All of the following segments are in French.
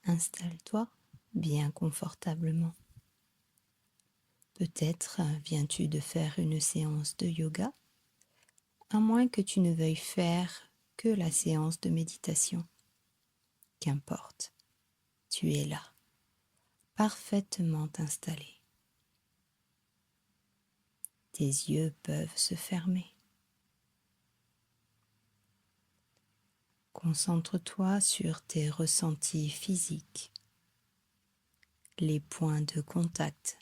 Installe-toi bien confortablement. Peut-être viens-tu de faire une séance de yoga, à moins que tu ne veuilles faire que la séance de méditation. Qu'importe, tu es là, parfaitement installé. Tes yeux peuvent se fermer. Concentre-toi sur tes ressentis physiques, les points de contact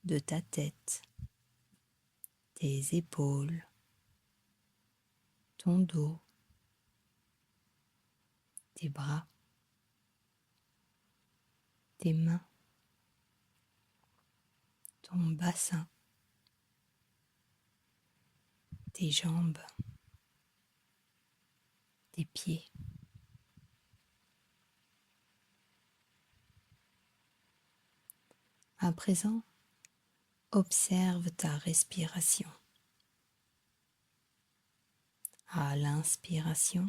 de ta tête, tes épaules, ton dos, tes bras, tes mains, ton bassin, tes jambes, tes pieds. À présent, observe ta respiration. À l'inspiration,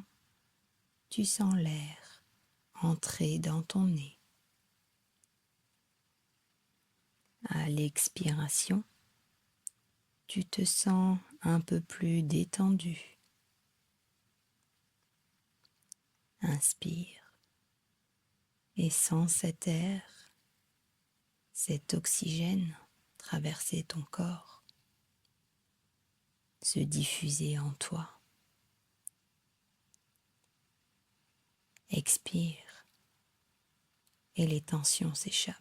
tu sens l'air entrer dans ton nez. À l'expiration, tu te sens un peu plus détendu. Inspire et sens cet air, cet oxygène traverser ton corps, se diffuser en toi. Expire et les tensions s'échappent.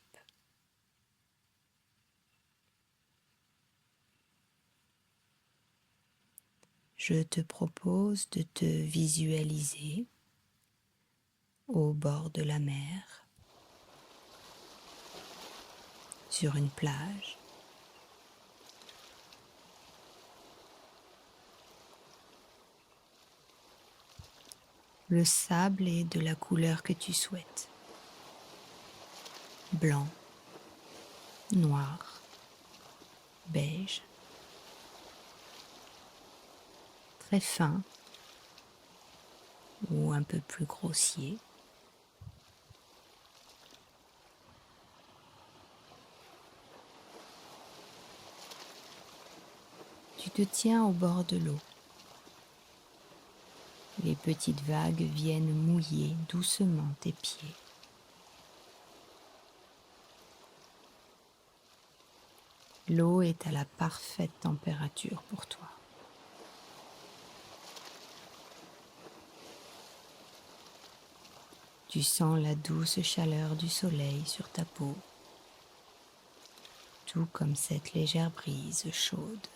Je te propose de te visualiser au bord de la mer, sur une plage. Le sable est de la couleur que tu souhaites. Blanc, noir, beige, très fin ou un peu plus grossier. Tu te tiens au bord de l'eau. Les petites vagues viennent mouiller doucement tes pieds. L'eau est à la parfaite température pour toi. Tu sens la douce chaleur du soleil sur ta peau, tout comme cette légère brise chaude.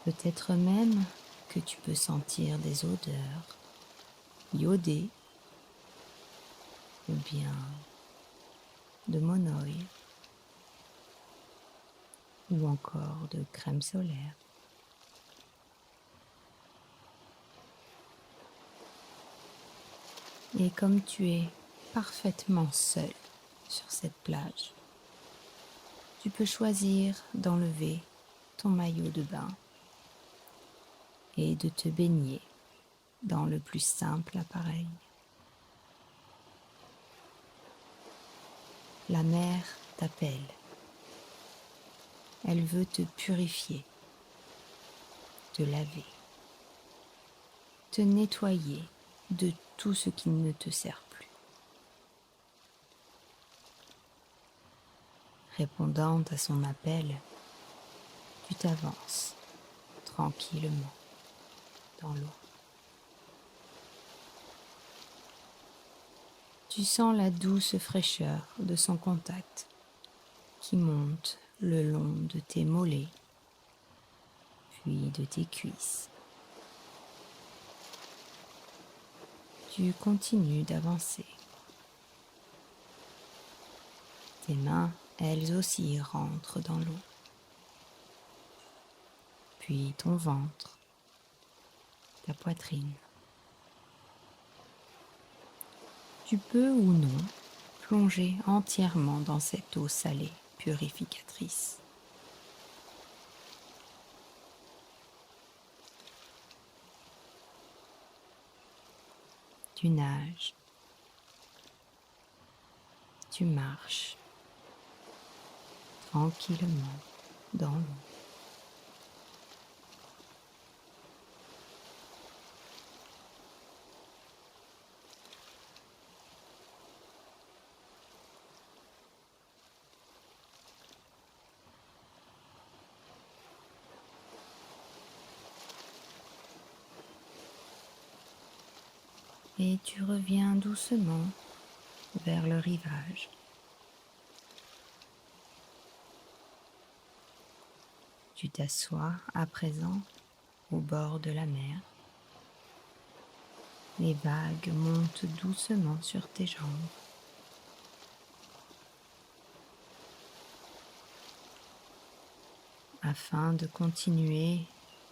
Peut-être même que tu peux sentir des odeurs iodées ou bien de monoï ou encore de crème solaire. Et comme tu es parfaitement seul sur cette plage, tu peux choisir d'enlever ton maillot de bain et de te baigner dans le plus simple appareil. La mer t'appelle. Elle veut te purifier, te laver, te nettoyer de tout ce qui ne te sert plus. Répondant à son appel, tu t'avances tranquillement dans l'eau. Tu sens la douce fraîcheur de son contact qui monte le long de tes mollets, puis de tes cuisses. Tu continues d'avancer. Tes mains, elles aussi, rentrent dans l'eau. Puis ton ventre, ta poitrine. Tu peux ou non plonger entièrement dans cette eau salée purificatrice. Tu nages, tu marches tranquillement dans l'eau. Et tu reviens doucement vers le rivage. Tu t'assois à présent au bord de la mer. Les vagues montent doucement sur tes jambes. Afin de continuer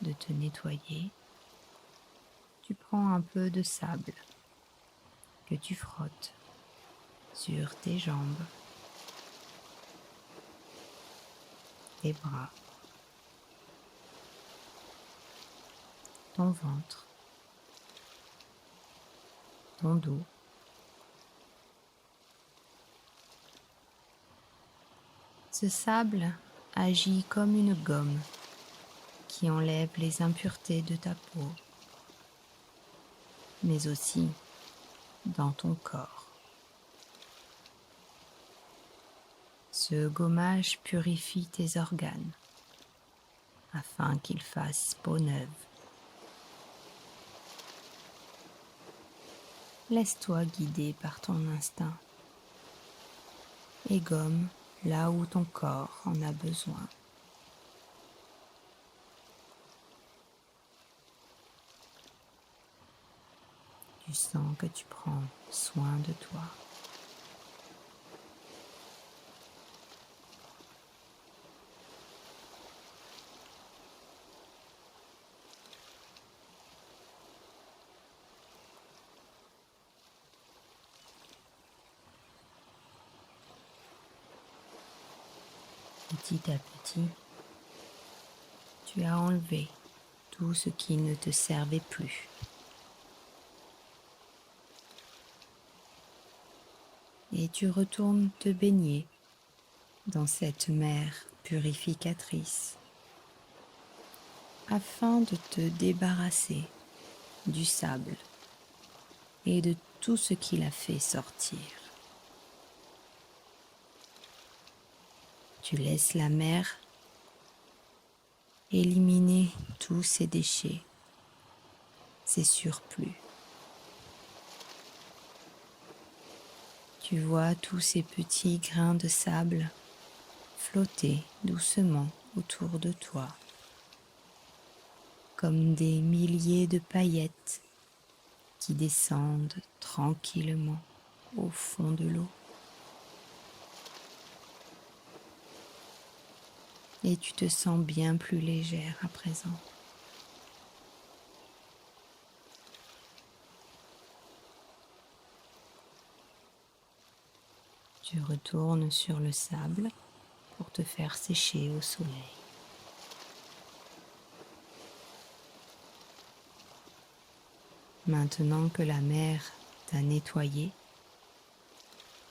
de te nettoyer, tu prends un peu de sable que tu frottes sur tes jambes, tes bras, ton ventre, ton dos. Ce sable agit comme une gomme qui enlève les impuretés de ta peau, mais aussi dans ton corps. Ce gommage purifie tes organes afin qu'ils fassent peau neuve. Laisse-toi guider par ton instinct et gomme là où ton corps en a besoin. Tu sens que tu prends soin de toi. Petit à petit, tu as enlevé tout ce qui ne te servait plus. Et tu retournes te baigner dans cette mer purificatrice afin de te débarrasser du sable et de tout ce qui l'a fait sortir. Tu laisses la mer éliminer tous ces déchets, ces surplus. Tu vois tous ces petits grains de sable flotter doucement autour de toi, comme des milliers de paillettes qui descendent tranquillement au fond de l'eau. Et tu te sens bien plus légère à présent. Tu retournes sur le sable pour te faire sécher au soleil. Maintenant que la mer t'a nettoyé,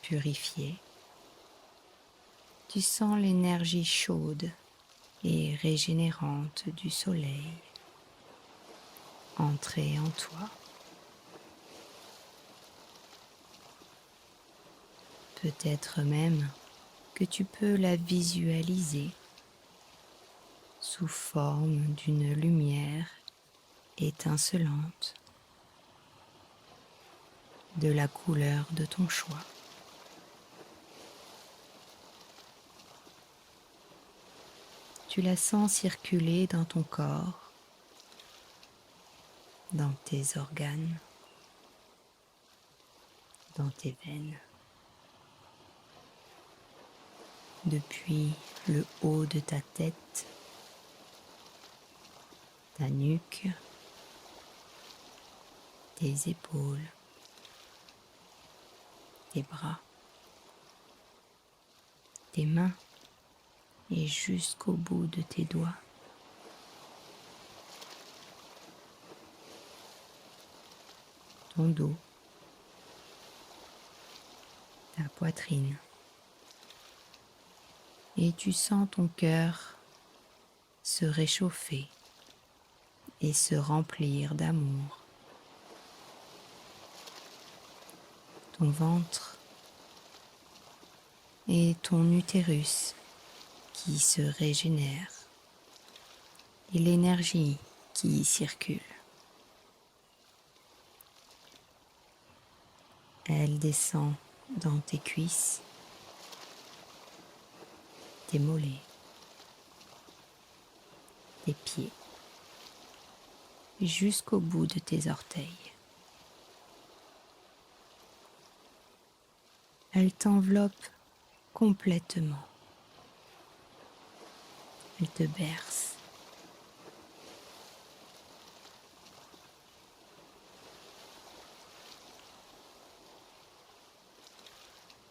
purifié, tu sens l'énergie chaude et régénérante du soleil entrer en toi. Peut-être même que tu peux la visualiser sous forme d'une lumière étincelante de la couleur de ton choix. Tu la sens circuler dans ton corps, dans tes organes, dans tes veines. Depuis le haut de ta tête, ta nuque, tes épaules, tes bras, tes mains et jusqu'au bout de tes doigts. Ton dos ta poitrine. Et tu sens ton cœur se réchauffer et se remplir d'amour. Ton ventre et ton utérus qui se régénère et l'énergie qui y circule. Elle descend dans tes cuisses, tes mollets, tes pieds, jusqu'au bout de tes orteils. Elle t'enveloppe complètement. Elle te berce.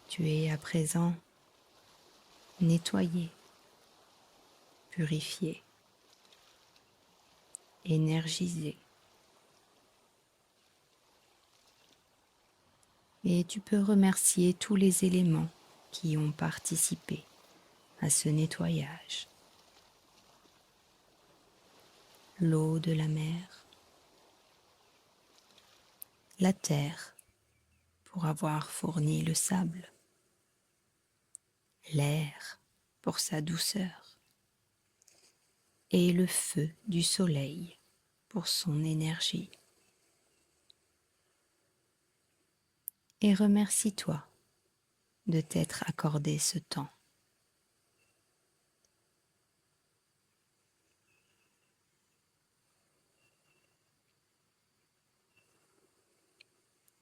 Tu es à présent nettoyé, purifié, énergisé. Et tu peux remercier tous les éléments qui ont participé à ce nettoyage. L'eau de la mer, la terre pour avoir fourni le sable, l'air pour sa douceur et le feu du soleil pour son énergie. Et remercie-toi de t'être accordé ce temps.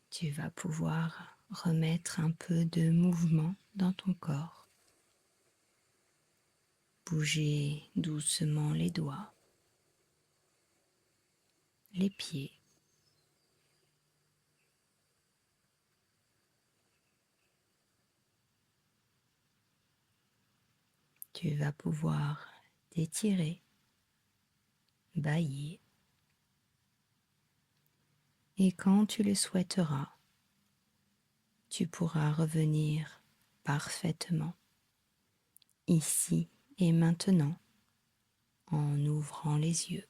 Tu vas pouvoir remettre un peu de mouvement dans ton corps. Bouger doucement les doigts, les pieds. Tu vas pouvoir t'étirer, bâiller. Et quand tu le souhaiteras, tu pourras revenir parfaitement, ici et maintenant, en ouvrant les yeux.